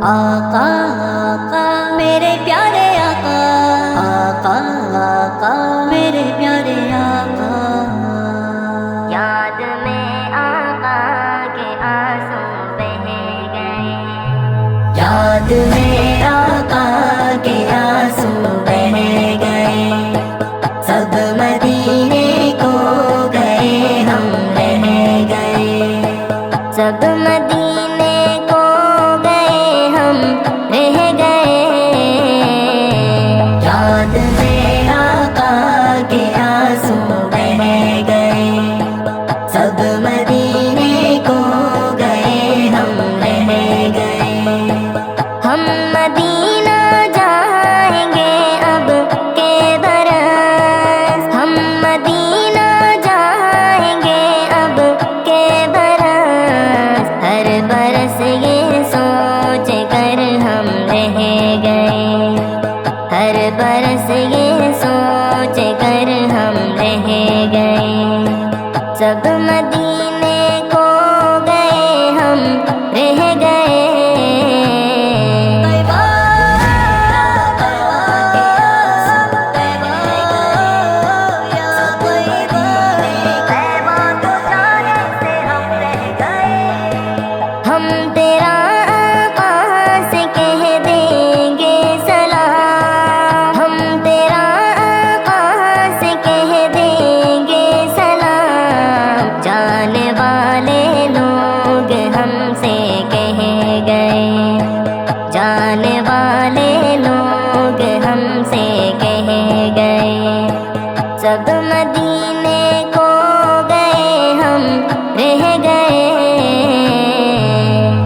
آقا آقا میرے پیارے آقا، آقا آقا میرے پیارے آقا، یاد میں آقا کے آنسو بہہ گئے، یاد میں آقا کے آنسو بہہ گئے، سب مدینے کو گئے ہم رہ گئے، سب مدینے کو گئے ہم رہ گئے، یاد میں آقا کے آنسو بہہ گئے، سب مدینے کو گئے ہم رہ گئے، ہم مدینہ جائیں گے اب کے برس، ہم مدینہ جائیں گے اب کے برس، ہر برس یہ سوچ کر ہم رہ گئے، ہر برس یہ سوچ کر ہم رہ گئے، سب مدینے کو گئے ہم رہ گئے، ہم تیرا آقا سے کہہ دیں گے سلام، ہم تیرا آقا سے کہہ دیں گے سلام، جانے والے لوگ ہم سے کہہ گئے، جانے والے لوگ ہم سے کہہ گئے، سب مدینے کو گئے ہم رہ گئے،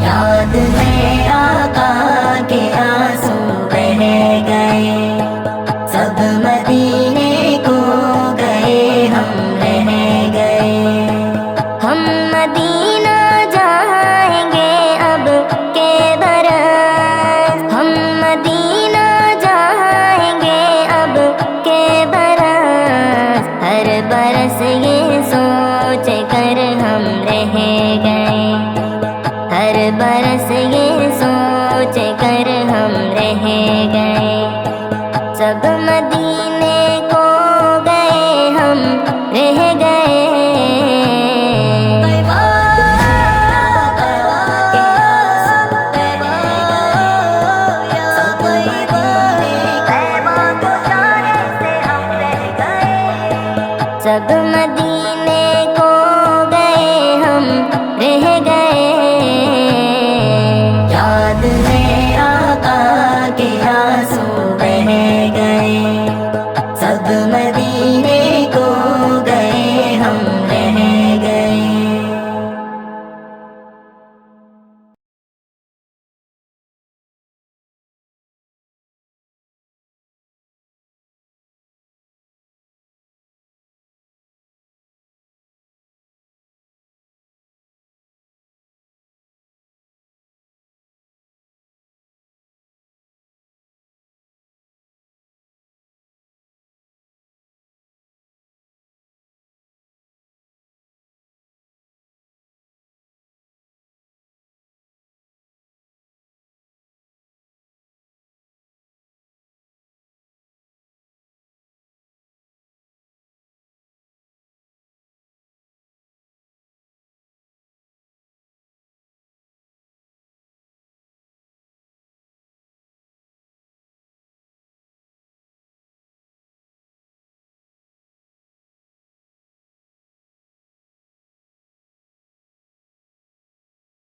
یاد میں آقا کے آنسو بہہ گئے، سب مدینے کو گئے ہم رہ گئے، ہم مدینہ جائیں گے اب کے برس، ہم مدینہ جائیں گے اب کے برس، ہر برس یہ سوچ کر ہم رہ گئے، ہر برس یہ سوچ کر ہم رہ گئے،